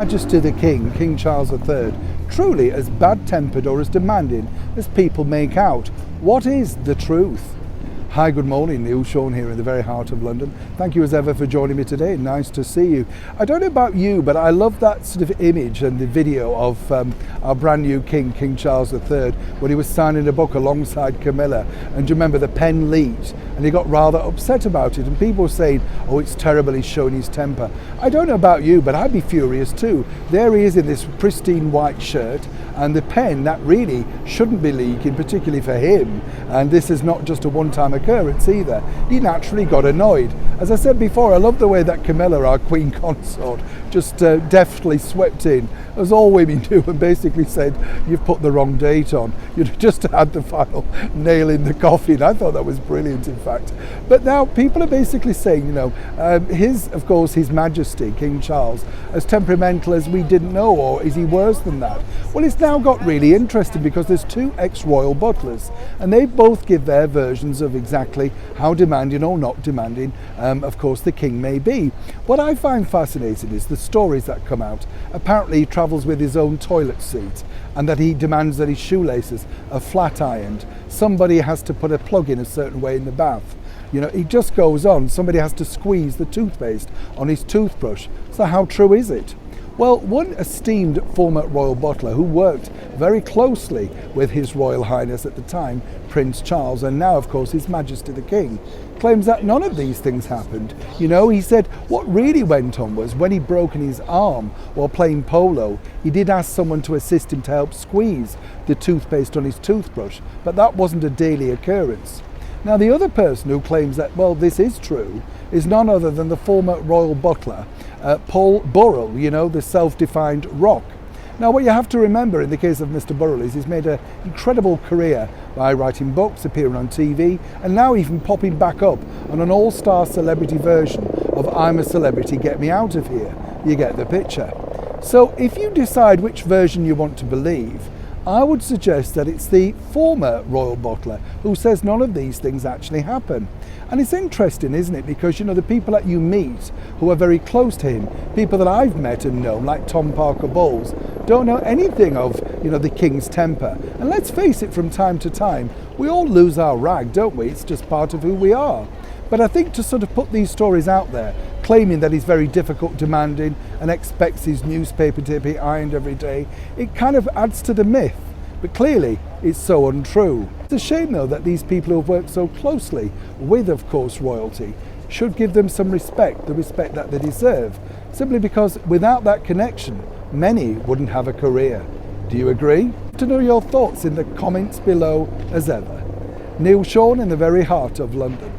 Majesty the King, King Charles III, truly as bad-tempered or as demanding as people make out? What is the truth? Hi, good morning, Neil Sean here in the very heart of London. Thank you as ever for joining me today. Nice to see you. I don't know about you, but I love that sort of image and the video of our brand new King, King Charles III, when he was signing a book alongside Camilla. And do you remember the pen leaked and he got rather upset about it, and people were saying, oh, it's terrible, he's showing his temper. I don't know about you, but I'd be furious too. There he is in this pristine white shirt, and the pen that really shouldn't be leaking, particularly for him. And this is not just a one-time occurrence either. He naturally got annoyed. As I said before, I love the way that Camilla, our Queen Consort, just deftly swept in, as all women do, and basically said, you've put the wrong date on. You'd just had the final nail in the coffin. I thought that was brilliant, in fact. But now people are basically saying, you know, of course, His Majesty, King Charles, as temperamental as we didn't know, or is he worse than that? Well, it's now got really interesting because there's two ex-royal butlers, and they both give their versions of exactly how demanding or not demanding, of course, the king may be. What I find fascinating is the stories that come out. Apparently he travels with his own toilet seat, and that he demands that his shoelaces are flat ironed. Somebody has to put a plug in a certain way in the bath. You know, it just goes on. Somebody has to squeeze the toothpaste on his toothbrush. So how true is it? Well, one esteemed former royal butler who worked very closely with His Royal Highness at the time, Prince Charles, and now, of course, His Majesty the King, claims that none of these things happened. You know, he said what really went on was when he'd broken his arm while playing polo, he did ask someone to assist him to help squeeze the toothpaste on his toothbrush, but that wasn't a daily occurrence. Now, the other person who claims that, well, this is true, is none other than the former royal butler, Paul Burrell, you know, the self-defined rock. Now, what you have to remember in the case of Mr. Burrell is he's made an incredible career by writing books, appearing on TV, and now even popping back up on an all-star celebrity version of I'm a Celebrity, Get Me Out of Here. You get the picture. So if you decide which version you want to believe, I would suggest that it's the former royal butler who says none of these things actually happen. And it's interesting, isn't it? Because, you know, the people that you meet who are very close to him, people that I've met and known, like Tom Parker Bowles, don't know anything of, you know, the king's temper. And let's face it, from time to time, we all lose our rag, don't we? It's just part of who we are. But I think to sort of put these stories out there, claiming that he's very difficult, demanding, and expects his newspaper to be ironed every day, it kind of adds to the myth. But clearly, it's so untrue. It's a shame, though, that these people who have worked so closely with, of course, royalty should give them some respect, the respect that they deserve, simply because without that connection, many wouldn't have a career. Do you agree? To know your thoughts in the comments below as ever. Neil Sean in the very heart of London.